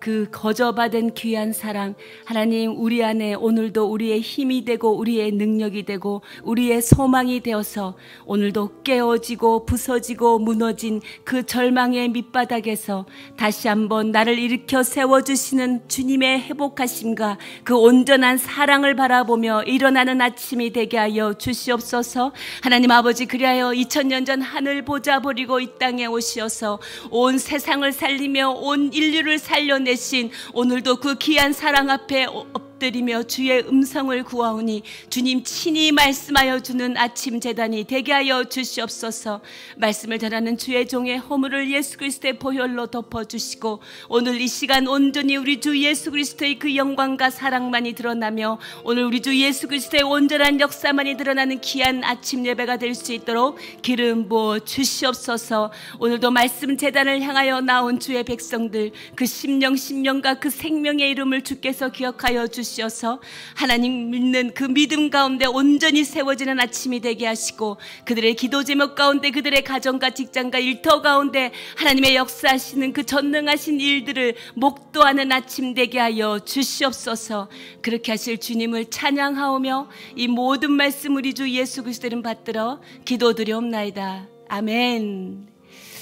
그 거저받은 귀한 사랑, 하나님 우리 안에 오늘도 우리의 힘이 되고 우리의 능력이 되고 우리의 소망이 되어서 오늘도 깨어지고 부서지고 무너진 그 절망의 밑바닥에서 다시 한번 나를 일으켜 세워주시는 주님의 회복하심과 그 온전한 사랑을 바라보며 일어나는 아침이 되게 하여 주시옵소서. 하나님 아버지, 그리하여 2000년 전 하늘 보자 버리고 이 땅에 오시어서 온 세상을 살리며 온 인류를 살려내신 오늘도 그 귀한 사랑 앞에 엎드리며 주의 음성을 구하오니 주님 친히 말씀하여 주는 아침 제단이 되게 하여 주시옵소서. 말씀을 전하는 주의 종의 허물을 예수 그리스도의 보혈로 덮어주시고 오늘 이 시간 온전히 우리 주 예수 그리스도의 그 영광과 사랑만이 드러나며 오늘 우리 주 예수 그리스도의 온전한 역사만이 드러나는 귀한 아침 예배가 될 수 있도록 기름 부어 주시옵소서. 오늘도 말씀 제단을 향하여 나온 주의 백성들, 그 심령과 그 생명의 이름을 주께서 기억하여 주시어서 하나님 믿는 그 믿음 가운데 온전히 세워지는 아침이 되게 하시고 그들의 기도 제목 가운데 그들의 가정과 직장과 일터 가운데 하나님의 역사하시는 그 전능하신 일들을 목도하는 아침 되게 하여 주시옵소서. 그렇게 하실 주님을 찬양하오며 이 모든 말씀 우리 주 예수 그리스도를 받들어 기도드리옵나이다. 아멘.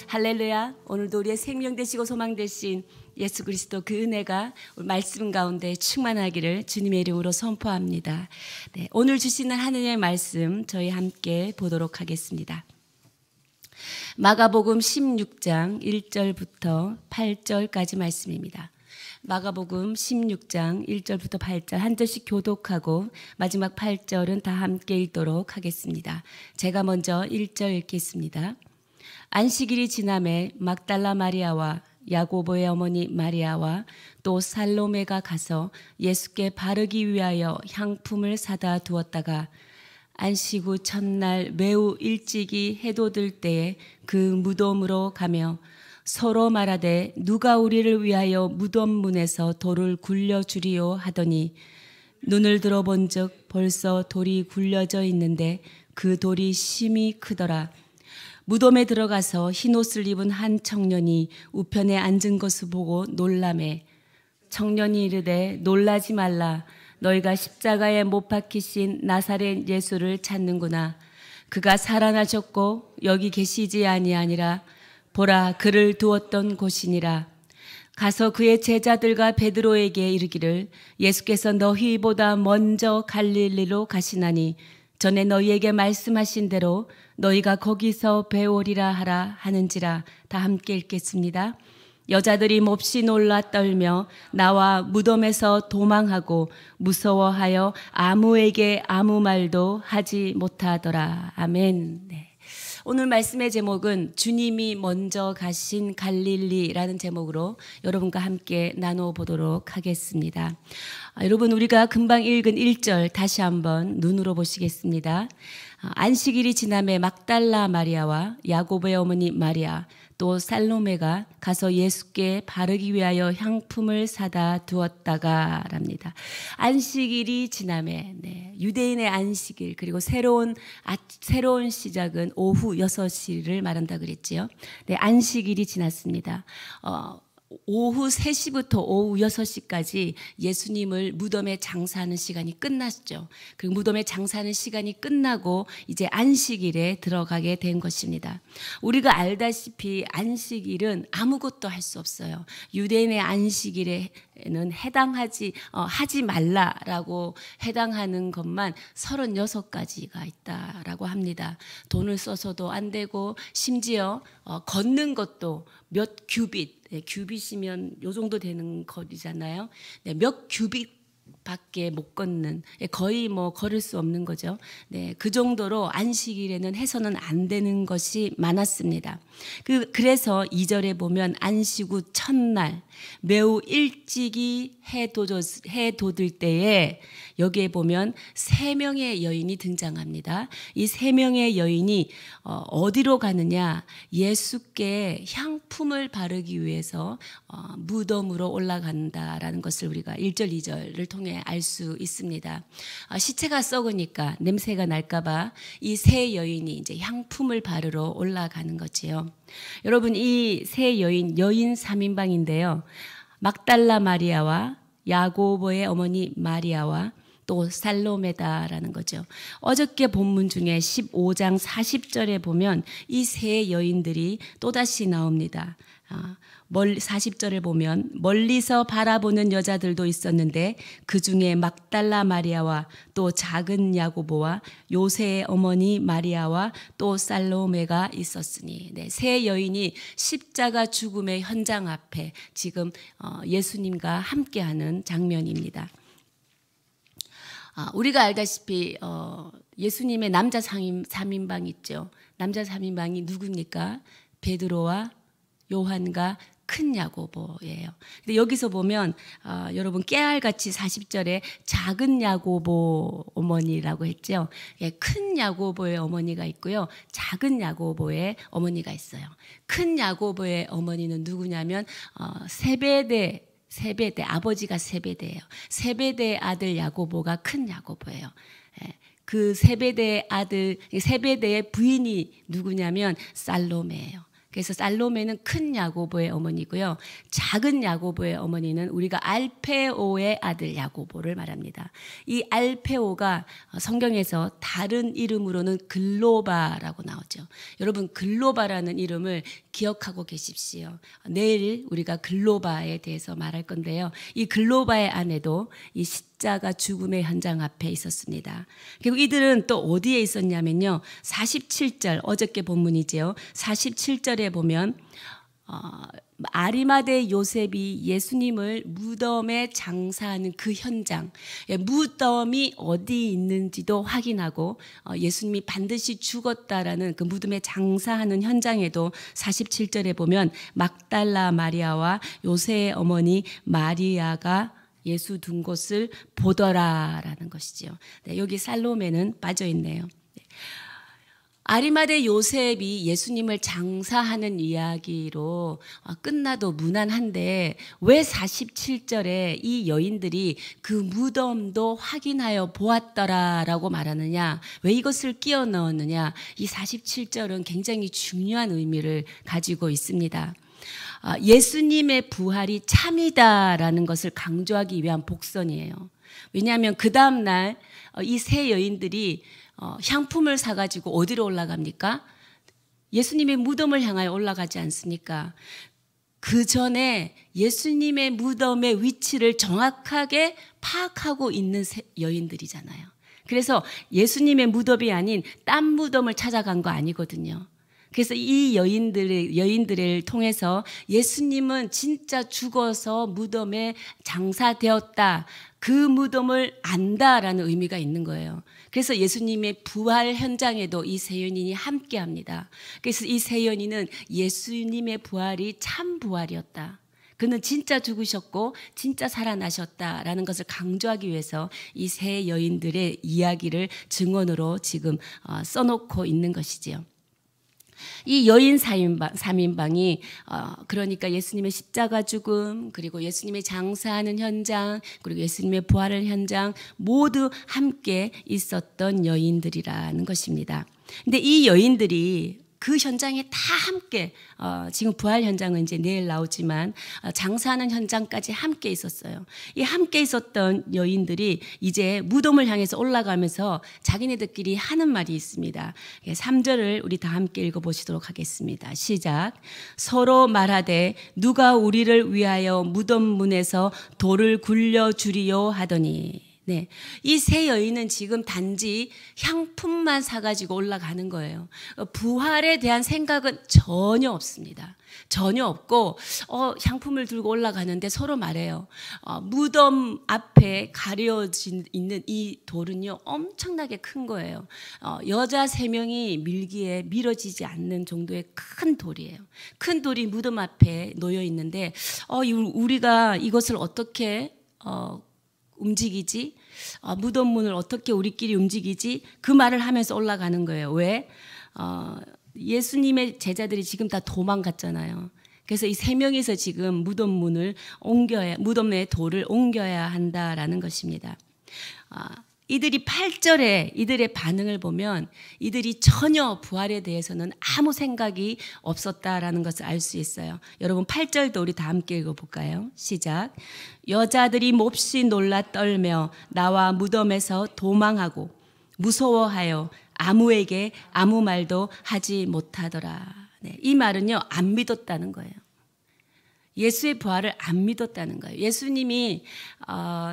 할렐루야. 오늘도 우리의 생명 되시고 소망 되신 예수 그리스도 그 은혜가 말씀 가운데 충만하기를 주님의 이름으로 선포합니다. 네, 오늘 주시는 하나님의 말씀 저희 함께 보도록 하겠습니다. 마가복음 16장 1절부터 8절까지 말씀입니다. 마가복음 16장 1절부터 8절 한 절씩 교독하고 마지막 8절은 다 함께 읽도록 하겠습니다. 제가 먼저 1절 읽겠습니다. 안식일이 지남에 막달라 마리아와 야고보의 어머니 마리아와 또 살로메가 가서 예수께 바르기 위하여 향품을 사다 두었다가 안식 후 첫날 매우 일찍이 해도 들 때에 그 무덤으로 가며 서로 말하되 누가 우리를 위하여 무덤 문에서 돌을 굴려주리요 하더니 눈을 들어본즉 벌써 돌이 굴려져 있는데 그 돌이 심히 크더라. 무덤에 들어가서 흰옷을 입은 한 청년이 우편에 앉은 것을 보고 놀라매 청년이 이르되 놀라지 말라. 너희가 십자가에 못 박히신 나사렛 예수를 찾는구나. 그가 살아나셨고 여기 계시지 아니하니라. 보라, 그를 두었던 곳이니라. 가서 그의 제자들과 베드로에게 이르기를 예수께서 너희보다 먼저 갈릴리로 가시나니 전에 너희에게 말씀하신 대로 너희가 거기서 배우리라 하라 하는지라. 다 함께 읽겠습니다. 여자들이 몹시 놀라 떨며 나와 무덤에서 도망하고 무서워하여 아무에게 아무 말도 하지 못하더라. 아멘. 네. 오늘 말씀의 제목은 주님이 먼저 가신 갈릴리라는 제목으로 여러분과 함께 나눠보도록 하겠습니다. 여러분, 우리가 금방 읽은 1절 다시 한번 눈으로 보시겠습니다. 안식일이 지남에 막달라 마리아와 야고보의 어머니 마리아 또 살로메가 가서 예수께 바르기 위하여 향품을 사다 두었다가 랍니다. 안식일이 지남에, 네, 유대인의 안식일 그리고 새로운 시작은 오후 6시를 말한다 그랬지요. 네, 안식일이 지났습니다. 오후 3시부터 오후 6시까지 예수님을 무덤에 장사하는 시간이 끝났죠. 그리고 무덤에 장사하는 시간이 끝나고 이제 안식일에 들어가게 된 것입니다. 우리가 알다시피 안식일은 아무것도 할 수 없어요. 유대인의 안식일에는 하지 말라라고 해당하는 것만 36가지가 있다라고 합니다. 돈을 써서도 안 되고 심지어 걷는 것도 몇 규빗, 네, 규빗이면 요 정도 되는 거리잖아요. 네, 몇 규빗 밖에 못 걷는, 거의 뭐 걸을 수 없는 거죠. 네, 그 정도로 안식일에는 해서는 안 되는 것이 많았습니다. 그래서 2절에 보면 안식 후 첫날 매우 일찍이 해 돋을 때에 여기에 보면 3명의 여인이 등장합니다. 이 3명의 여인이 어디로 가느냐? 예수께 향품을 바르기 위해서 무덤으로 올라간다라는 것을 우리가 1절, 2절을 통해 알 수 있습니다. 시체가 썩으니까 냄새가 날까봐 이 3 여인이 이제 향품을 바르러 올라가는 거지요. 여러분, 이 3 여인 3인방인데요. 막달라 마리아와 야고보의 어머니 마리아와 또 살로메다라는 거죠. 어저께 본문 중에 15장 40절에 보면 이 세 여인들이 또다시 나옵니다. 40절을 보면 멀리서 바라보는 여자들도 있었는데 그 중에 막달라 마리아와 또 작은 야고보와 요새의 어머니 마리아와 또 살로메가 있었으니, 네, 세 여인이 십자가 죽음의 현장 앞에 지금 예수님과 함께하는 장면입니다. 우리가 알다시피 예수님의 남자 3인방 있죠. 남자 3인방이 누굽니까? 베드로와 요한과 큰 야고보예요. 근데 여기서 보면 여러분 깨알같이 40절에 작은 야고보 어머니라고 했죠. 예, 큰 야고보의 어머니가 있고요. 작은 야고보의 어머니가 있어요. 큰 야고보의 어머니는 누구냐면 세베대 아버지가 세베대예요. 세베대의 아들 야고보가 큰 야고보예요. 그 세베대의 아들, 세베대의 부인이 누구냐면 살로메예요. 그래서 살로메는 큰 야고보의 어머니고요. 작은 야고보의 어머니는 우리가 알페오의 아들 야고보를 말합니다. 이 알페오가 성경에서 다른 이름으로는 글로바라고 나오죠. 여러분 글로바라는 이름을 기억하고 계십시오. 내일 우리가 글로바에 대해서 말할 건데요. 이 글로바의 아내도 이 십자가 죽음의 현장 앞에 있었습니다. 그리고 이들은 또 어디에 있었냐면요. 47절 어저께 본문이죠. 47절에 보면 아리마대 요셉이 예수님을 무덤에 장사하는 그 현장, 무덤이 어디 있는지도 확인하고 예수님이 반드시 죽었다라는 그 무덤에 장사하는 현장에도 47절에 보면 막달라 마리아와 요새의 어머니 마리아가 예수 둔 곳을 보더라라는 것이죠. 네, 여기 살로메는 빠져 있네요. 아리마대 요셉이 예수님을 장사하는 이야기로 끝나도 무난한데 왜 47절에 이 여인들이 그 무덤도 확인하여 보았더라라고 말하느냐, 왜 이것을 끼워 넣었느냐, 이 47절은 굉장히 중요한 의미를 가지고 있습니다. 예수님의 부활이 참이다라는 것을 강조하기 위한 복선이에요. 왜냐하면 그 다음날 이 세 여인들이 향품을 사가지고 어디로 올라갑니까? 예수님의 무덤을 향하여 올라가지 않습니까? 그 전에 예수님의 무덤의 위치를 정확하게 파악하고 있는 여인들이잖아요. 그래서 예수님의 무덤이 아닌 딴 무덤을 찾아간 거 아니거든요. 그래서 이 여인들을 통해서 예수님은 진짜 죽어서 무덤에 장사되었다, 그 무덤을 안다라는 의미가 있는 거예요. 그래서 예수님의 부활 현장에도 이 세 여인이 함께합니다. 그래서 이 세 여인은 예수님의 부활이 참 부활이었다, 그는 진짜 죽으셨고 진짜 살아나셨다라는 것을 강조하기 위해서 이 세 여인들의 이야기를 증언으로 지금 써놓고 있는 것이지요. 이 여인 3인방이 그러니까 예수님의 십자가 죽음, 그리고 예수님의 장사하는 현장, 그리고 예수님의 부활의 현장 모두 함께 있었던 여인들이라는 것입니다. 근데 이 여인들이 그 현장에 다 함께 지금 부활 현장은 이제 내일 나오지만 장사하는 현장까지 함께 있었어요. 이 함께 있었던 여인들이 이제 무덤을 향해서 올라가면서 자기네들끼리 하는 말이 있습니다. 3절을 우리 다 함께 읽어보시도록 하겠습니다. 시작. 서로 말하되 누가 우리를 위하여 무덤 문에서 돌을 굴려주리요 하더니, 네, 이 세 여인은 지금 단지 향품만 사가지고 올라가는 거예요. 부활에 대한 생각은 전혀 없습니다. 전혀 없고 향품을 들고 올라가는데 서로 말해요. 무덤 앞에 가려진 있는 이 돌은요 엄청나게 큰 거예요. 여자 3명이 밀기에 밀어지지 않는 정도의 큰 돌이에요. 큰 돌이 무덤 앞에 놓여 있는데 우리가 이것을 어떻게 움직이지? 무덤 문을 어떻게 우리끼리 움직이지? 그 말을 하면서 올라가는 거예요. 왜? 예수님의 제자들이 지금 다 도망갔잖아요. 그래서 이 3명이서 지금 무덤의 돌을 옮겨야 한다라는 것입니다. 이들이 8절에 이들의 반응을 보면 이들이 전혀 부활에 대해서는 아무 생각이 없었다라는 것을 알 수 있어요. 여러분 8절도 우리 다 함께 읽어볼까요? 시작. 여자들이 몹시 놀라 떨며 나와 무덤에서 도망하고 무서워하여 아무에게 아무 말도 하지 못하더라. 네, 이 말은요, 안 믿었다는 거예요. 예수의 부활을 안 믿었다는 거예요. 예수님이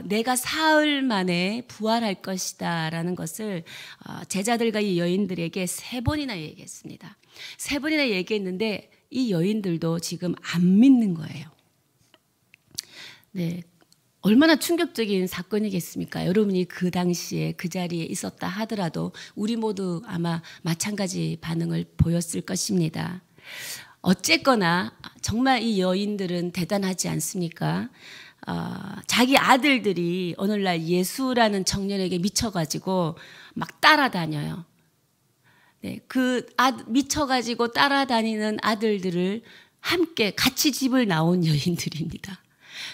내가 사흘 만에 부활할 것이다 라는 것을 제자들과 이 여인들에게 3번이나 얘기했습니다. 3번이나 얘기했는데 이 여인들도 지금 안 믿는 거예요. 네, 얼마나 충격적인 사건이겠습니까? 여러분이 그 당시에 그 자리에 있었다 하더라도 우리 모두 아마 마찬가지 반응을 보였을 것입니다. 어쨌거나 정말 이 여인들은 대단하지 않습니까? 자기 아들들이 오늘날 예수라는 청년에게 미쳐가지고 막 따라다녀요. 네, 미쳐가지고 따라다니는 아들들을 함께 같이 집을 나온 여인들입니다.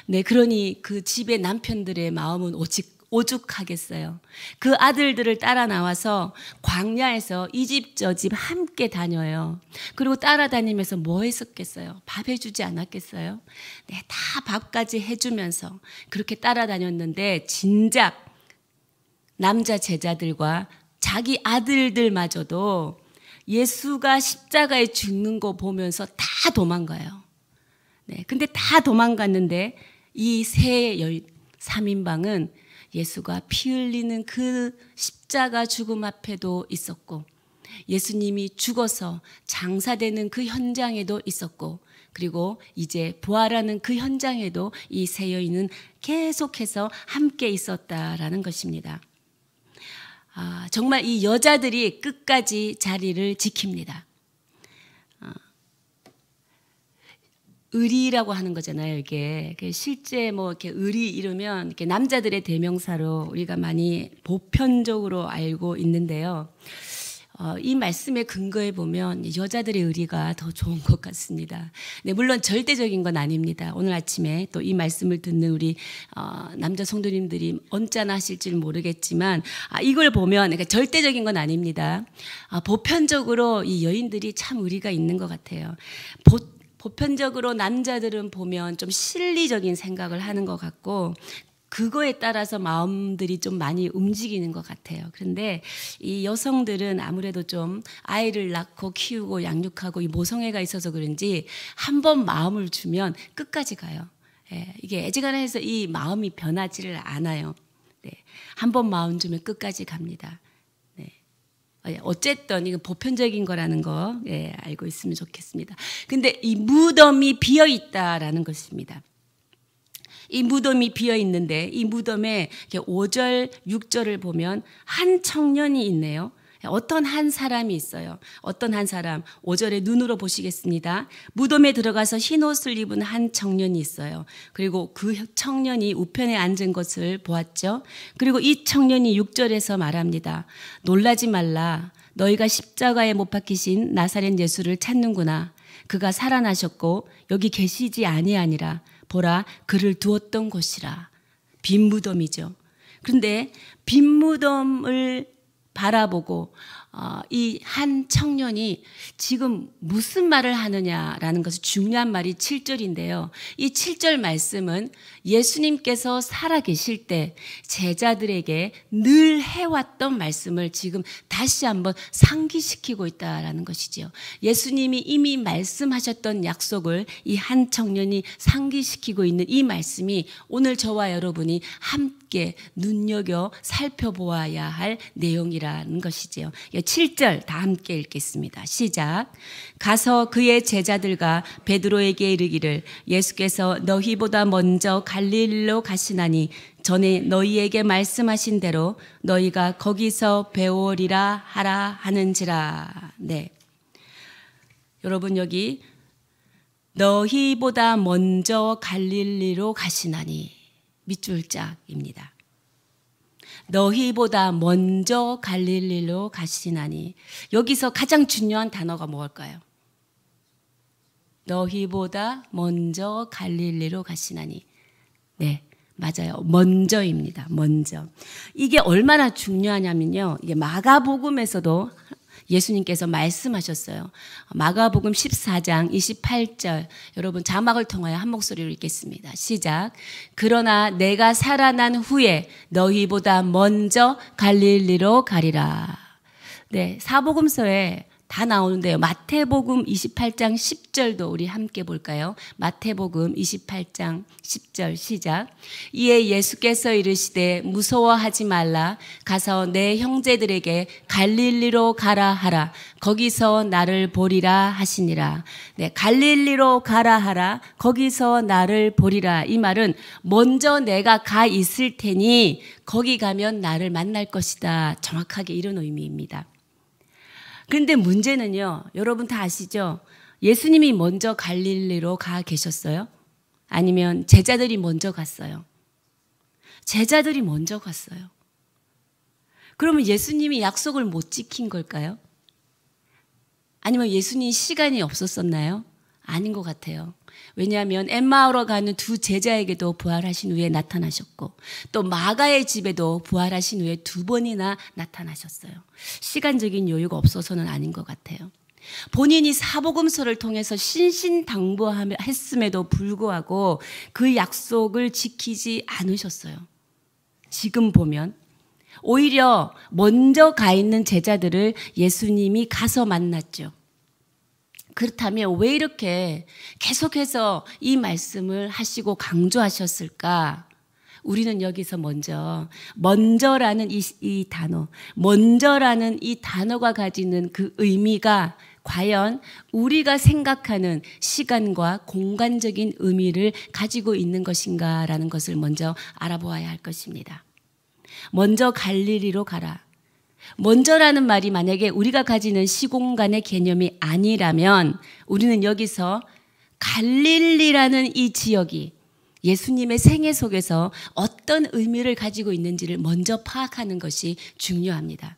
네, 그러니 그 집의 남편들의 마음은 오죽하겠어요. 그 아들들을 따라 나와서 광야에서 이 집 저 집 함께 다녀요. 그리고 따라다니면서 뭐 했었겠어요? 밥 해주지 않았겠어요? 네, 다 밥까지 해주면서 그렇게 따라다녔는데 진작 남자 제자들과 자기 아들들마저도 예수가 십자가에 죽는 거 보면서 다 도망가요. 네, 근데 다 도망갔는데 이 세 3인방은 예수가 피 흘리는 그 십자가 죽음 앞에도 있었고 예수님이 죽어서 장사되는 그 현장에도 있었고 그리고 이제 부활하는 그 현장에도 이 세 여인은 계속해서 함께 있었다라는 것입니다. 정말 이 여자들이 끝까지 자리를 지킵니다. 의리라고 하는 거잖아요, 이게. 실제 뭐 이렇게 의리 이러면 이렇게 남자들의 대명사로 우리가 많이 보편적으로 알고 있는데요. 이 말씀의 근거에 보면 여자들의 의리가 더 좋은 것 같습니다. 네, 물론 절대적인 건 아닙니다. 오늘 아침에 또 이 말씀을 듣는 우리 남자 성도님들이 언짢아 하실지 모르겠지만 이걸 보면 그러니까 절대적인 건 아닙니다. 보편적으로 이 여인들이 참 의리가 있는 것 같아요. 보편적으로 남자들은 보면 좀 실리적인 생각을 하는 것 같고 그거에 따라서 마음들이 좀 많이 움직이는 것 같아요. 그런데 이 여성들은 아무래도 좀 아이를 낳고 키우고 양육하고 이 모성애가 있어서 그런지 한 번 마음을 주면 끝까지 가요. 예, 이게 애지간해서 이 마음이 변하지를 않아요. 네, 한 번 마음 주면 끝까지 갑니다. 어쨌든 이건 보편적인 거라는 거 알고 있으면 좋겠습니다. 근데 이 무덤이 비어 있다라는 것입니다. 이 무덤이 비어 있는데 이 무덤에 5절, 6절을 보면 한 청년이 있네요. 어떤 한 사람이 있어요. 어떤 한 사람. 5절에 눈으로 보시겠습니다. 무덤에 들어가서 흰 옷을 입은 한 청년이 있어요. 그리고 그 청년이 우편에 앉은 것을 보았죠. 그리고 이 청년이 6절에서 말합니다. 놀라지 말라. 너희가 십자가에 못 박히신 나사렛 예수를 찾는구나. 그가 살아나셨고 여기 계시지 아니하니라. 보라, 그를 두었던 곳이라. 빈 무덤이죠. 그런데 빈 무덤을 바라보고 이 한 청년이 지금 무슨 말을 하느냐라는 것이 중요한 말이 7절인데요. 이 7절 말씀은 예수님께서 살아계실 때 제자들에게 늘 해왔던 말씀을 지금 다시 한번 상기시키고 있다라는 것이죠. 예수님이 이미 말씀하셨던 약속을 이 한 청년이 상기시키고 있는 이 말씀이 오늘 저와 여러분이 함께 눈여겨 살펴보아야 할 내용이라는 것이지요. 7절 다 함께 읽겠습니다. 시작. 가서 그의 제자들과 베드로에게 이르기를 예수께서 너희보다 먼저 갈릴리로 가시나니 전에 너희에게 말씀하신 대로 너희가 거기서 배우리라 하라 하는지라. 네. 여러분 여기 너희보다 먼저 갈릴리로 가시나니 밑줄짝입니다. 너희보다 먼저 갈릴리로 가시나니 여기서 가장 중요한 단어가 뭘까요? 너희보다 먼저 갈릴리로 가시나니. 네, 맞아요. 먼저입니다. 먼저. 이게 얼마나 중요하냐면요. 이게 마가복음에서도 예수님께서 말씀하셨어요. 마가복음 14장 28절 여러분 자막을 통하여 한 목소리로 읽겠습니다. 시작. 그러나 내가 살아난 후에 너희보다 먼저 갈릴리로 가리라. 네, 사복음서에 다 나오는데요. 마태복음 28장 10절도 우리 함께 볼까요? 마태복음 28장 10절 시작. 이에 예수께서 이르시되 무서워하지 말라. 가서 내 형제들에게 갈릴리로 가라 하라. 거기서 나를 보리라 하시니라. 네, 갈릴리로 가라 하라. 거기서 나를 보리라. 이 말은 먼저 내가 가 있을 테니 거기 가면 나를 만날 것이다. 정확하게 이런 의미입니다. 그런데 문제는요, 여러분 다 아시죠? 예수님이 먼저 갈릴리로 가 계셨어요? 아니면 제자들이 먼저 갔어요? 제자들이 먼저 갔어요. 그러면 예수님이 약속을 못 지킨 걸까요? 아니면 예수님 시간이 없었었나요? 아닌 것 같아요. 왜냐하면 엠마오로 가는 두 제자에게도 부활하신 후에 나타나셨고 또 마가의 집에도 부활하신 후에 두 번이나 나타나셨어요. 시간적인 여유가 없어서는 아닌 것 같아요. 본인이 사복음서를 통해서 신신당부했음에도 불구하고 그 약속을 지키지 않으셨어요. 지금 보면 오히려 먼저 가 있는 제자들을 예수님이 가서 만났죠. 그렇다면 왜 이렇게 계속해서 이 말씀을 하시고 강조하셨을까? 우리는 여기서 먼저라는 이 단어, 먼저라는 이 단어가 가지는 그 의미가 과연 우리가 생각하는 시간과 공간적인 의미를 가지고 있는 것인가라는 것을 먼저 알아보아야 할 것입니다. 먼저 갈릴리로 가라. 먼저라는 말이 만약에 우리가 가지는 시공간의 개념이 아니라면 우리는 여기서 갈릴리라는 이 지역이 예수님의 생애 속에서 어떤 의미를 가지고 있는지를 먼저 파악하는 것이 중요합니다.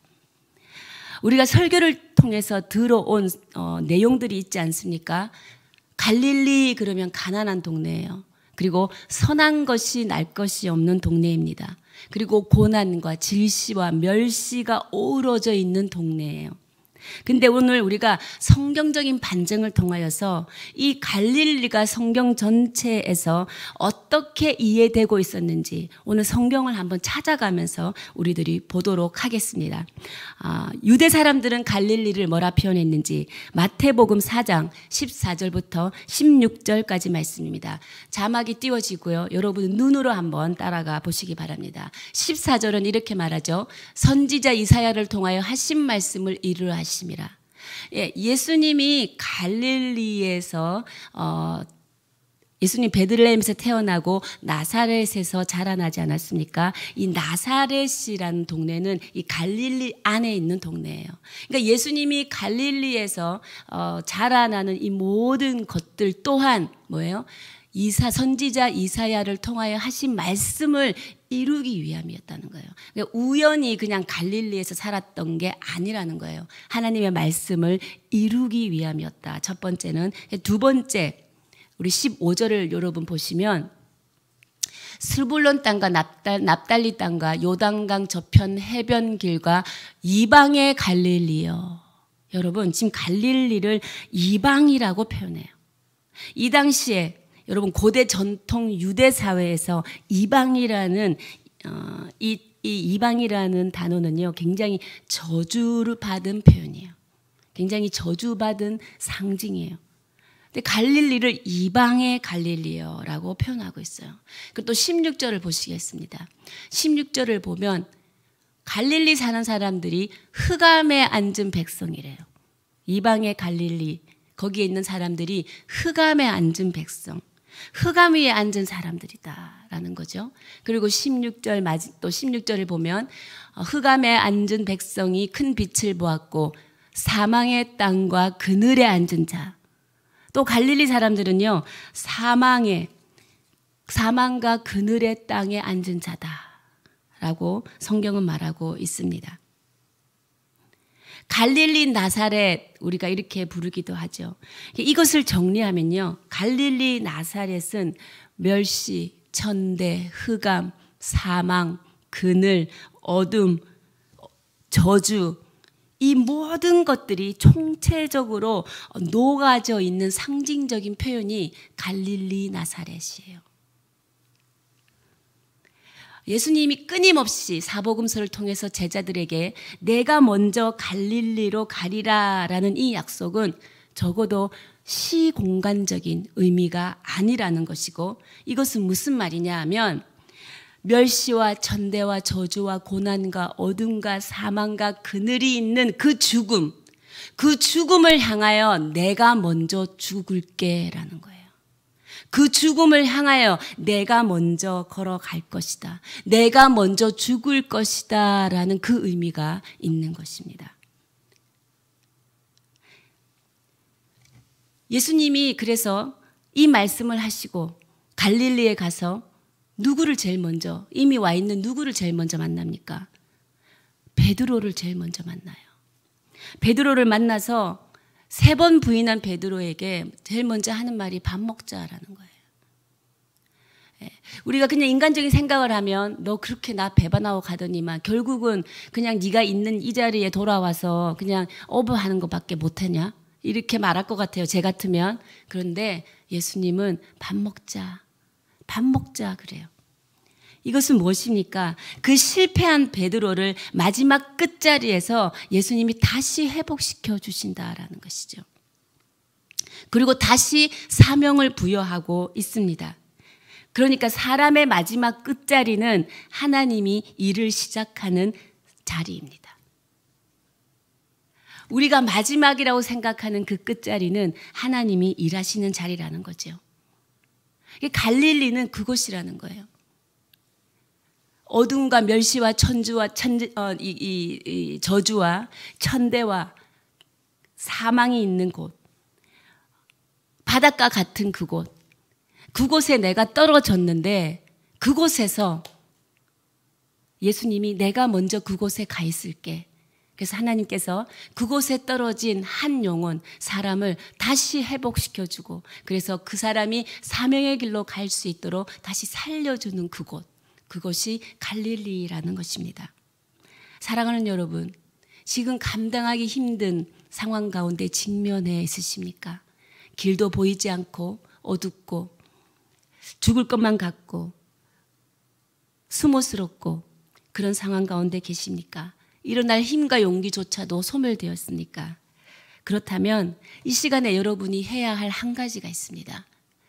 우리가 설교를 통해서 들어온 내용들이 있지 않습니까? 갈릴리 그러면 가난한 동네예요. 그리고 선한 것이 날 것이 없는 동네입니다. 그리고 고난과 질시와 멸시가 어우러져 있는 동네예요. 근데 오늘 우리가 성경적인 반증을 통하여서 이 갈릴리가 성경 전체에서 어떻게 이해되고 있었는지 오늘 성경을 한번 찾아가면서 우리들이 보도록 하겠습니다. 유대 사람들은 갈릴리를 뭐라 표현했는지 마태복음 4장 14절부터 16절까지 말씀입니다. 자막이 띄워지고요. 여러분 눈으로 한번 따라가 보시기 바랍니다. 14절은 이렇게 말하죠. 선지자 이사야를 통하여 하신 말씀을 이루하시니라. 예수님이 갈릴리에서 예수님 베들레헴에서 태어나고 나사렛에서 자라나지 않았습니까? 이 나사렛이라는 동네는 이 갈릴리 안에 있는 동네예요. 그러니까 예수님이 갈릴리에서 자라나는 이 모든 것들 또한 뭐예요? 선지자 이사야를 통하여 하신 말씀을 이루기 위함이었다는 거예요. 그러니까 우연히 그냥 갈릴리에서 살았던 게 아니라는 거예요. 하나님의 말씀을 이루기 위함이었다. 첫 번째는. 두 번째, 우리 15절을 여러분 보시면 스불론 땅과 납달리 땅과 요단강 저편 해변길과 이방의 갈릴리요. 여러분 지금 갈릴리를 이방이라고 표현해요. 이 당시에 여러분 고대 전통 유대 사회에서 이방이라는 이 이방이라는 단어는요 굉장히 저주를 받은 표현이에요. 굉장히 저주받은 상징이에요. 근데 갈릴리를 이방의 갈릴리요라고 표현하고 있어요. 그리고 또 16절을 보시겠습니다. 16절을 보면 갈릴리 사는 사람들이 흑암에 앉은 백성이래요. 이방의 갈릴리 거기에 있는 사람들이 흑암에 앉은 백성. 흑암 위에 앉은 사람들이다라는 거죠. 그리고 16절을 보면 흑암에 앉은 백성이 큰 빛을 보았고 사망의 땅과 그늘에 앉은 자. 또 갈릴리 사람들은요 사망과 그늘의 땅에 앉은 자다라고 성경은 말하고 있습니다. 갈릴리 나사렛 우리가 이렇게 부르기도 하죠. 이것을 정리하면요. 갈릴리 나사렛은 멸시, 천대, 흑암, 사망, 그늘, 어둠, 저주, 이 모든 것들이 총체적으로 녹아져 있는 상징적인 표현이 갈릴리 나사렛이에요. 예수님이 끊임없이 사복음서를 통해서 제자들에게 내가 먼저 갈릴리로 가리라라는 이 약속은 적어도 시공간적인 의미가 아니라는 것이고, 이것은 무슨 말이냐 하면 멸시와 천대와 저주와 고난과 어둠과 사망과 그늘이 있는 그 죽음을 향하여 내가 먼저 죽을게 라는 거예요. 그 죽음을 향하여 내가 먼저 걸어갈 것이다, 내가 먼저 죽을 것이다 라는 그 의미가 있는 것입니다. 예수님이 그래서 이 말씀을 하시고 갈릴리에 가서 누구를 제일 먼저, 이미 와 있는 누구를 제일 먼저 만납니까? 베드로를 제일 먼저 만나요. 베드로를 만나서 3번 부인한 베드로에게 제일 먼저 하는 말이 밥 먹자라는 거예요. 우리가 그냥 인간적인 생각을 하면 너 그렇게 나 배반하고 가더니만 결국은 그냥 네가 있는 이 자리에 돌아와서 그냥 어부하는 것밖에 못하냐? 이렇게 말할 것 같아요, 제 같으면. 그런데 예수님은 밥 먹자 그래요. 이것은 무엇입니까? 그 실패한 베드로를 마지막 끝자리에서 예수님이 다시 회복시켜 주신다라는 것이죠. 그리고 다시 사명을 부여하고 있습니다. 그러니까 사람의 마지막 끝자리는 하나님이 일을 시작하는 자리입니다. 우리가 마지막이라고 생각하는 그 끝자리는 하나님이 일하시는 자리라는 거죠. 갈릴리는 그곳이라는 거예요. 어둠과 멸시와 저주와 천대와 사망이 있는 곳, 바닷가 같은 그곳에 내가 떨어졌는데, 그곳에서 예수님이 내가 먼저 그곳에 가 있을게. 그래서 하나님께서 그곳에 떨어진 한 영혼, 사람을 다시 회복시켜주고, 그래서 그 사람이 사명의 길로 갈 수 있도록 다시 살려주는 그것이 갈릴리라는 것입니다. 사랑하는 여러분, 지금 감당하기 힘든 상황 가운데 직면해 있으십니까? 길도 보이지 않고 어둡고 죽을 것만 같고 수모스럽고 그런 상황 가운데 계십니까? 일어날 힘과 용기조차도 소멸되었습니까? 그렇다면 이 시간에 여러분이 해야 할 한 가지가 있습니다.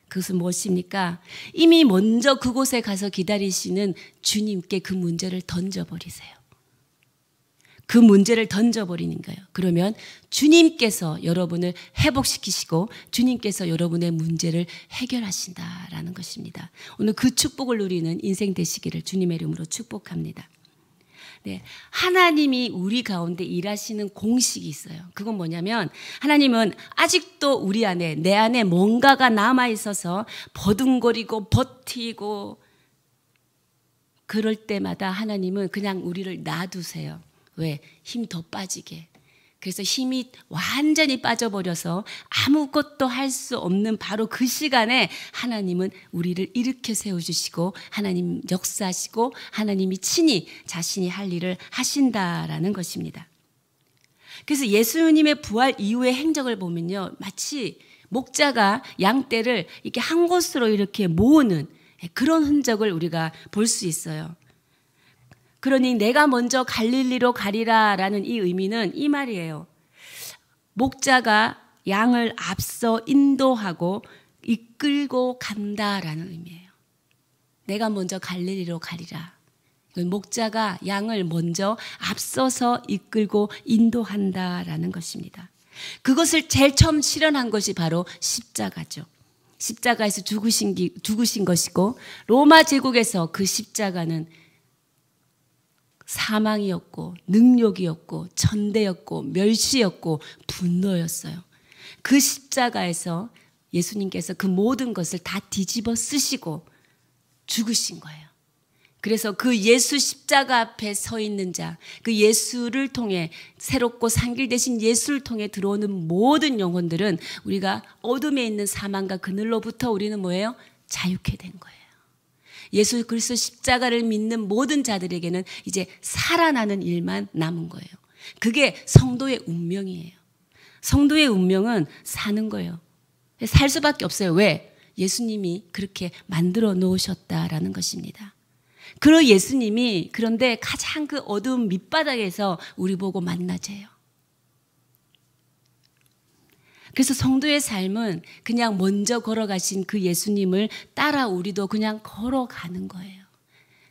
그것은 무엇입니까? 이미 먼저 그곳에 가서 기다리시는 주님께 그 문제를 던져버리세요. 그 문제를 던져버리는 거예요. 그러면 주님께서 여러분을 회복시키시고 주님께서 여러분의 문제를 해결하신다라는 것입니다. 오늘 그 축복을 누리는 인생 되시기를 주님의 이름으로 축복합니다. 네, 하나님이 우리 가운데 일하시는 공식이 있어요. 그건 뭐냐면 하나님은 아직도 우리 안에, 내 안에 뭔가가 남아있어서 버둥거리고 버티고 그럴 때마다 하나님은 그냥 우리를 놔두세요. 왜? 힘 더 빠지게. 그래서 힘이 완전히 빠져버려서 아무것도 할 수 없는 바로 그 시간에 하나님은 우리를 일으켜 세워주시고 하나님 역사하시고 하나님이 친히 자신이 할 일을 하신다라는 것입니다. 그래서 예수님의 부활 이후의 행적을 보면요, 마치 목자가 양떼를 이렇게 한 곳으로 이렇게 모으는 그런 흔적을 우리가 볼 수 있어요. 그러니 내가 먼저 갈릴리로 가리라라는 이 의미는 이 말이에요. 목자가 양을 앞서 인도하고 이끌고 간다라는 의미예요. 내가 먼저 갈릴리로 가리라. 목자가 양을 먼저 앞서서 이끌고 인도한다라는 것입니다. 그것을 제일 처음 실현한 것이 바로 십자가죠. 십자가에서 죽으신 것이고 로마 제국에서 그 십자가는 사망이었고 능욕이었고 천대였고 멸시였고 분노였어요. 그 십자가에서 예수님께서 그 모든 것을 다 뒤집어 쓰시고 죽으신 거예요. 그래서 그 예수 십자가 앞에 서 있는 자, 그 예수를 통해 새롭고 상길되신 예수를 통해 들어오는 모든 영혼들은 우리가 어둠에 있는 사망과 그늘로부터 우리는 뭐예요? 자유케 된 거예요. 예수 그리스도 십자가를 믿는 모든 자들에게는 이제 살아나는 일만 남은 거예요. 그게 성도의 운명이에요. 성도의 운명은 사는 거예요. 살 수밖에 없어요. 왜? 예수님이 그렇게 만들어 놓으셨다라는 것입니다. 그 예수님이 그런데 가장 그 어두운 밑바닥에서 우리 보고 만나재요. 그래서 성도의 삶은 그냥 먼저 걸어가신 그 예수님을 따라 우리도 그냥 걸어가는 거예요.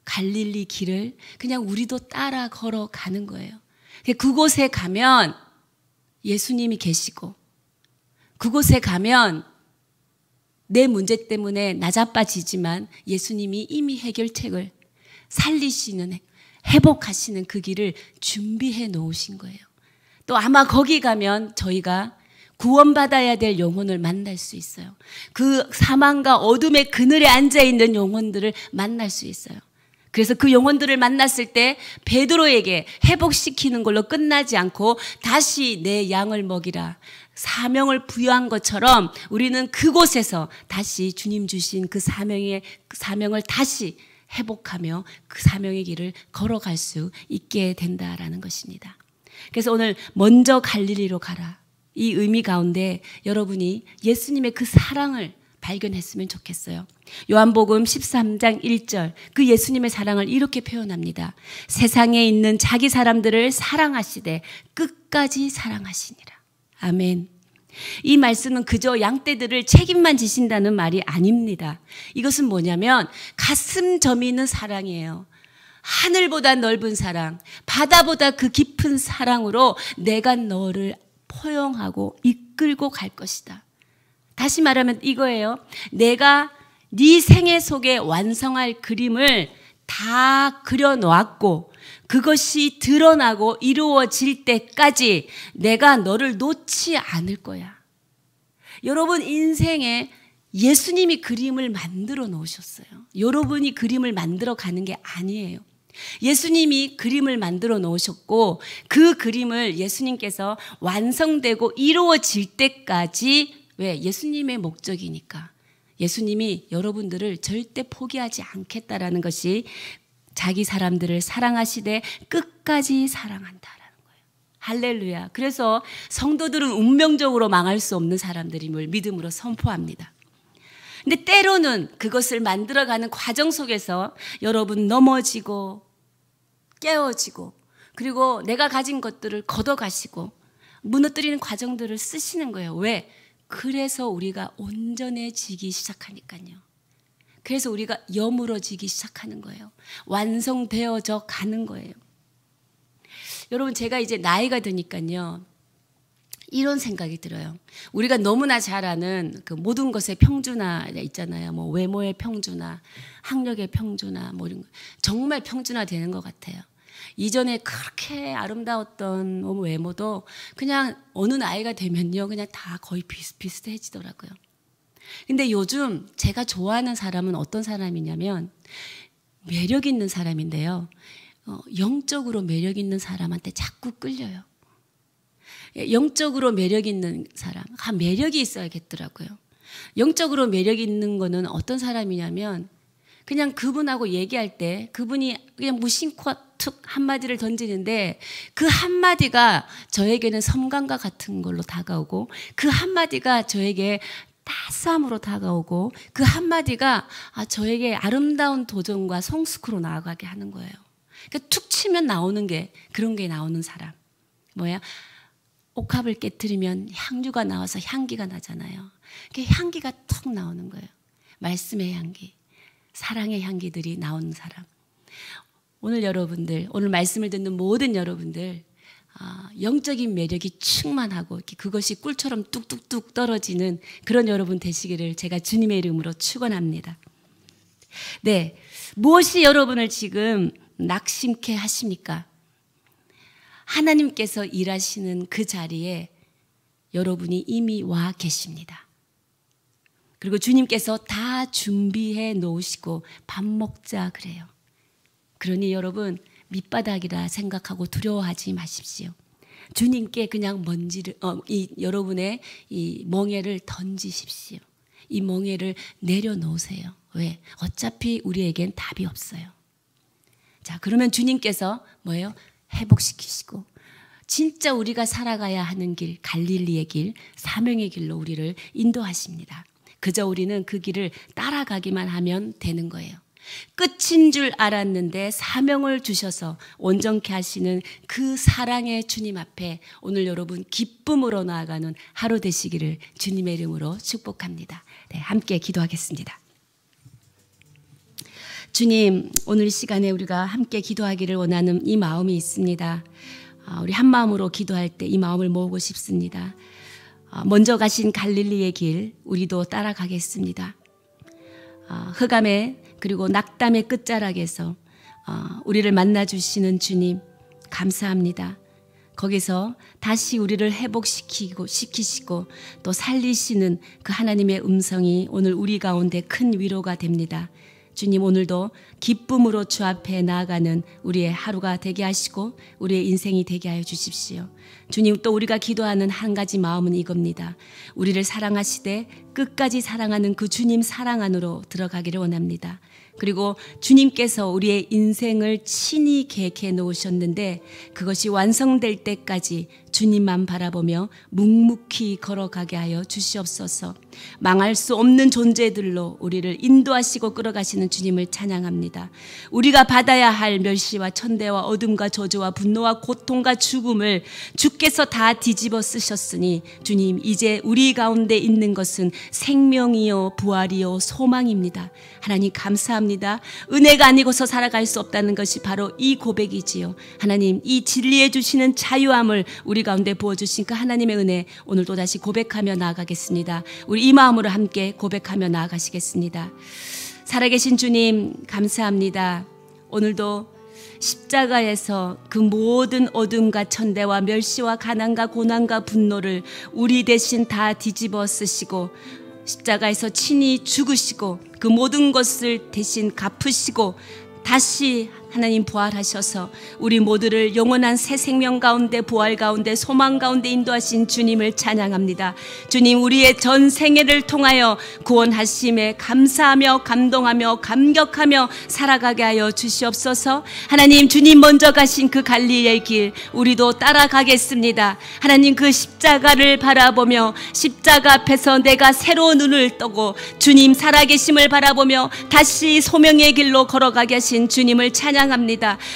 갈릴리 길을 그냥 우리도 따라 걸어가는 거예요. 그곳에 가면 예수님이 계시고, 그곳에 가면 내 문제 때문에 나자빠지지만 예수님이 이미 해결책을 살리시는, 회복하시는 그 길을 준비해 놓으신 거예요. 또 아마 거기 가면 저희가 구원받아야 될 영혼을 만날 수 있어요. 그 사망과 어둠의 그늘에 앉아있는 영혼들을 만날 수 있어요. 그래서 그 영혼들을 만났을 때 베드로에게 회복시키는 걸로 끝나지 않고 다시 내 양을 먹이라 사명을 부여한 것처럼 우리는 그곳에서 다시 주님 주신 그 사명을 다시 회복하며 그 사명의 길을 걸어갈 수 있게 된다라는 것입니다. 그래서 오늘 먼저 갈릴리로 가라. 이 의미 가운데 여러분이 예수님의 그 사랑을 발견했으면 좋겠어요. 요한복음 13장 1절 그 예수님의 사랑을 이렇게 표현합니다. 세상에 있는 자기 사람들을 사랑하시되 끝까지 사랑하시니라. 아멘. 이 말씀은 그저 양떼들을 책임만 지신다는 말이 아닙니다. 이것은 뭐냐면 가슴 저미는 사랑이에요. 하늘보다 넓은 사랑, 바다보다 그 깊은 사랑으로 내가 너를 포용하고 이끌고 갈 것이다. 다시 말하면 이거예요. 내가 네 생애 속에 완성할 그림을 다 그려놓았고 그것이 드러나고 이루어질 때까지 내가 너를 놓지 않을 거야. 여러분 인생에 예수님이 그림을 만들어 놓으셨어요. 여러분이 그림을 만들어 가는 게 아니에요. 예수님이 그림을 만들어 놓으셨고 그 그림을 예수님께서 완성되고 이루어질 때까지 왜? 예수님의 목적이니까. 예수님이 여러분들을 절대 포기하지 않겠다라는 것이 자기 사람들을 사랑하시되 끝까지 사랑한다라는 거예요. 할렐루야. 그래서 성도들은 운명적으로 망할 수 없는 사람들임을 믿음으로 선포합니다. 근데 때로는 그것을 만들어가는 과정 속에서 여러분 넘어지고 깨어지고 그리고 내가 가진 것들을 걷어가시고 무너뜨리는 과정들을 쓰시는 거예요. 왜? 그래서 우리가 온전해지기 시작하니까요. 그래서 우리가 여물어지기 시작하는 거예요. 완성되어져 가는 거예요. 여러분 제가 이제 나이가 드니까요. 이런 생각이 들어요. 우리가 너무나 잘 아는 그 모든 것의 평준화 있잖아요. 뭐 외모의 평준화, 학력의 평준화, 뭐 이런 거. 정말 평준화 되는 것 같아요. 이전에 그렇게 아름다웠던 외모도 그냥 어느 나이가 되면요. 그냥 다 거의 비슷비슷해지더라고요. 근데 요즘 제가 좋아하는 사람은 어떤 사람이냐면 매력 있는 사람인데요. 영적으로 매력 있는 사람한테 자꾸 끌려요. 영적으로 매력 있는 사람, 매력이 있어야겠더라고요. 영적으로 매력 있는 거는 어떤 사람이냐면 그냥 그분하고 얘기할 때 그분이 그냥 무심코 툭 한마디를 던지는데 그 한마디가 저에게는 섬광과 같은 걸로 다가오고 그 한마디가 저에게 따스함으로 다가오고 그 한마디가 저에게 아름다운 도전과 성숙으로 나아가게 하는 거예요. 그러니까 툭 치면 나오는 게 그런 게 나오는 사람. 뭐야? 옥합을 깨트리면 향유가 나와서 향기가 나잖아요. 그 향기가 툭 나오는 거예요. 말씀의 향기, 사랑의 향기들이 나오는 사람. 오늘 여러분들, 오늘 말씀을 듣는 모든 여러분들 영적인 매력이 충만하고 그것이 꿀처럼 뚝뚝뚝 떨어지는 그런 여러분 되시기를 제가 주님의 이름으로 축원합니다. 네, 무엇이 여러분을 지금 낙심케 하십니까? 하나님께서 일하시는 그 자리에 여러분이 이미 와 계십니다. 그리고 주님께서 다 준비해 놓으시고 밥 먹자 그래요. 그러니 여러분 밑바닥이라 생각하고 두려워하지 마십시오. 주님께 그냥 여러분의 이 멍에를 던지십시오. 이 멍에를 내려놓으세요. 왜? 어차피 우리에겐 답이 없어요. 자, 그러면 주님께서 뭐예요? 회복시키시고 진짜 우리가 살아가야 하는 길, 갈릴리의 길, 사명의 길로 우리를 인도하십니다. 그저 우리는 그 길을 따라가기만 하면 되는 거예요. 끝인 줄 알았는데 사명을 주셔서 온전케 하시는 그 사랑의 주님 앞에 오늘 여러분 기쁨으로 나아가는 하루 되시기를 주님의 이름으로 축복합니다. 네, 함께 기도하겠습니다. 주님, 오늘 이 시간에 우리가 함께 기도하기를 원하는 이 마음이 있습니다. 우리 한 마음으로 기도할 때 이 마음을 모으고 싶습니다. 먼저 가신 갈릴리의 길 우리도 따라가겠습니다. 흑암의 그리고 낙담의 끝자락에서 우리를 만나주시는 주님 감사합니다. 거기서 다시 우리를 시키시고 또 살리시는 그 하나님의 음성이 오늘 우리 가운데 큰 위로가 됩니다. 주님, 오늘도 기쁨으로 주 앞에 나아가는 우리의 하루가 되게 하시고 우리의 인생이 되게 하여 주십시오. 주님, 또 우리가 기도하는 한 가지 마음은 이겁니다. 우리를 사랑하시되 끝까지 사랑하는 그 주님 사랑 안으로 들어가기를 원합니다. 그리고 주님께서 우리의 인생을 친히 계획해 놓으셨는데 그것이 완성될 때까지 주님만 바라보며 묵묵히 걸어가게 하여 주시옵소서. 망할 수 없는 존재들로 우리를 인도하시고 끌어가시는 주님을 찬양합니다. 우리가 받아야 할 멸시와 천대와 어둠과 저주와 분노와 고통과 죽음을 주께서 다 뒤집어 쓰셨으니 주님, 이제 우리 가운데 있는 것은 생명이요 부활이요 소망입니다. 하나님 감사합니다. 은혜가 아니고서 살아갈 수 없다는 것이 바로 이 고백이지요. 하나님, 이 진리해 주시는 자유함을 우리 가운데 부어주신 그 하나님의 은혜 오늘 또다시 고백하며 나아가겠습니다. 우리 이 마음으로 함께 고백하며 나아가시겠습니다. 살아계신 주님 감사합니다. 오늘도 십자가에서 그 모든 어둠과 천대와 멸시와 가난과 고난과 분노를 우리 대신 다 뒤집어 쓰시고 십자가에서 친히 죽으시고 그 모든 것을 대신 갚으시고 다시 하나님 부활하셔서 우리 모두를 영원한 새 생명 가운데 부활 가운데 소망 가운데 인도하신 주님을 찬양합니다. 주님, 우리의 전 생애를 통하여 구원하심에 감사하며 감동하며 감격하며 살아가게 하여 주시옵소서. 하나님, 주님 먼저 가신 그 갈릴리의 길 우리도 따라가겠습니다. 하나님, 그 십자가를 바라보며 십자가 앞에서 내가 새로운 눈을 뜨고 주님 살아계심을 바라보며 다시 소명의 길로 걸어가게 하신 주님을 찬양합니다.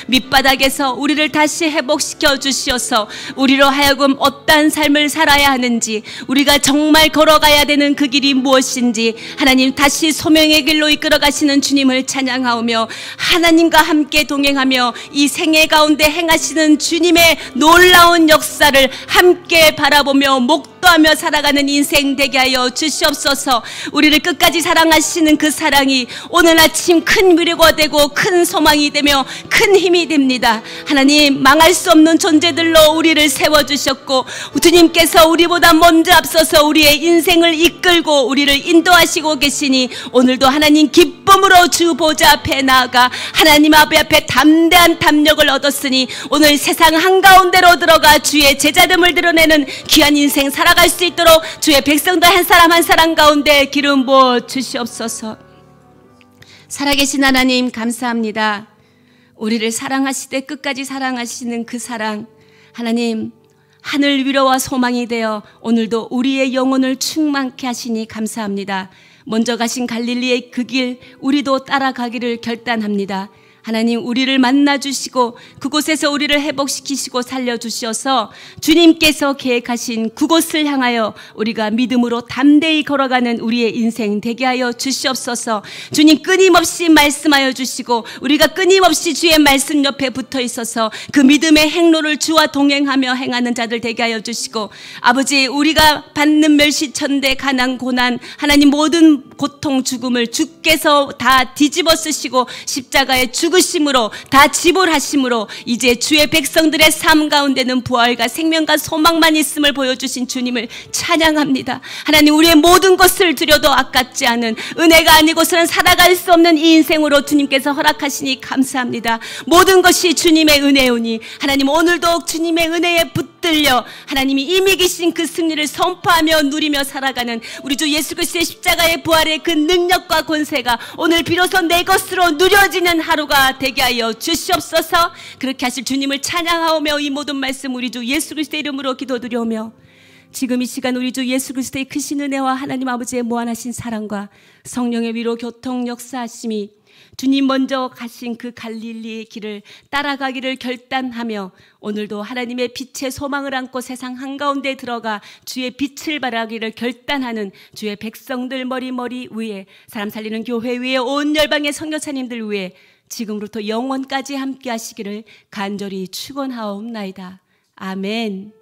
밑바닥에서 우리를 다시 회복시켜 주시어서 우리로 하여금 어떠한 삶을 살아야 하는지, 우리가 정말 걸어가야 되는 그 길이 무엇인지 하나님 다시 소명의 길로 이끌어 가시는 주님을 찬양하오며 하나님과 함께 동행하며 이 생애 가운데 행하시는 주님의 놀라운 역사를 함께 바라보며 목도하며 살아가는 인생 되게 하여 주시옵소서. 우리를 끝까지 사랑하시는 그 사랑이 오늘 아침 큰 위로가 되고 큰 소망이 되며 큰 힘이 됩니다. 하나님, 망할 수 없는 존재들로 우리를 세워주셨고 주님께서 우리보다 먼저 앞서서 우리의 인생을 이끌고 우리를 인도하시고 계시니 오늘도 하나님 기쁨으로 주 보좌 앞에 나아가 하나님 앞에 담대한 담력을 얻었으니 오늘 세상 한가운데로 들어가 주의 제자됨을 드러내는 귀한 인생 살아갈 수 있도록 주의 백성들 한 사람 한 사람 가운데 기름 부어 주시옵소서. 살아계신 하나님 감사합니다. 우리를 사랑하시되 끝까지 사랑하시는 그 사랑, 하나님 하늘 위로와 소망이 되어 오늘도 우리의 영혼을 충만케 하시니 감사합니다. 먼저 가신 갈릴리의 그 길 우리도 따라가기를 결단합니다. 하나님, 우리를 만나주시고 그곳에서 우리를 회복시키시고 살려주셔서 주님께서 계획하신 그곳을 향하여 우리가 믿음으로 담대히 걸어가는 우리의 인생 되게 하여 주시옵소서. 주님, 끊임없이 말씀하여 주시고 우리가 끊임없이 주의 말씀 옆에 붙어 있어서 그 믿음의 행로를 주와 동행하며 행하는 자들 되게 하여 주시고, 아버지, 우리가 받는 멸시천대 가난 고난 하나님 모든 고통 죽음을 주께서 다 뒤집어 쓰시고 십자가에 죽으심으로 다 지불하심으로 이제 주의 백성들의 삶 가운데는 부활과 생명과 소망만 있음을 보여주신 주님을 찬양합니다. 하나님, 우리의 모든 것을 드려도 아깝지 않은 은혜가 아니고서는 살아갈 수 없는 이 인생으로 주님께서 허락하시니 감사합니다. 모든 것이 주님의 은혜오니 하나님, 오늘도 주님의 은혜에 붙들고 붙들려 하나님이 이미 계신 그 승리를 선포하며 누리며 살아가는 우리 주 예수 그리스도의 십자가의 부활의 그 능력과 권세가 오늘 비로소 내 것으로 누려지는 하루가 되게 하여 주시옵소서. 그렇게 하실 주님을 찬양하오며 이 모든 말씀 우리 주 예수 그리스도의 이름으로 기도드려오며 지금 이 시간 우리 주 예수 그리스도의 크신 은혜와 하나님 아버지의 무한하신 사랑과 성령의 위로 교통 역사하심이 주님 먼저 가신 그 갈릴리의 길을 따라가기를 결단하며 오늘도 하나님의 빛의 소망을 안고 세상 한가운데 들어가 주의 빛을 발하기를 결단하는 주의 백성들 머리 위에 사람 살리는 교회 위에 온 열방의 선교사님들 위에 지금부터 영원까지 함께 하시기를 간절히 축원하옵나이다. 아멘.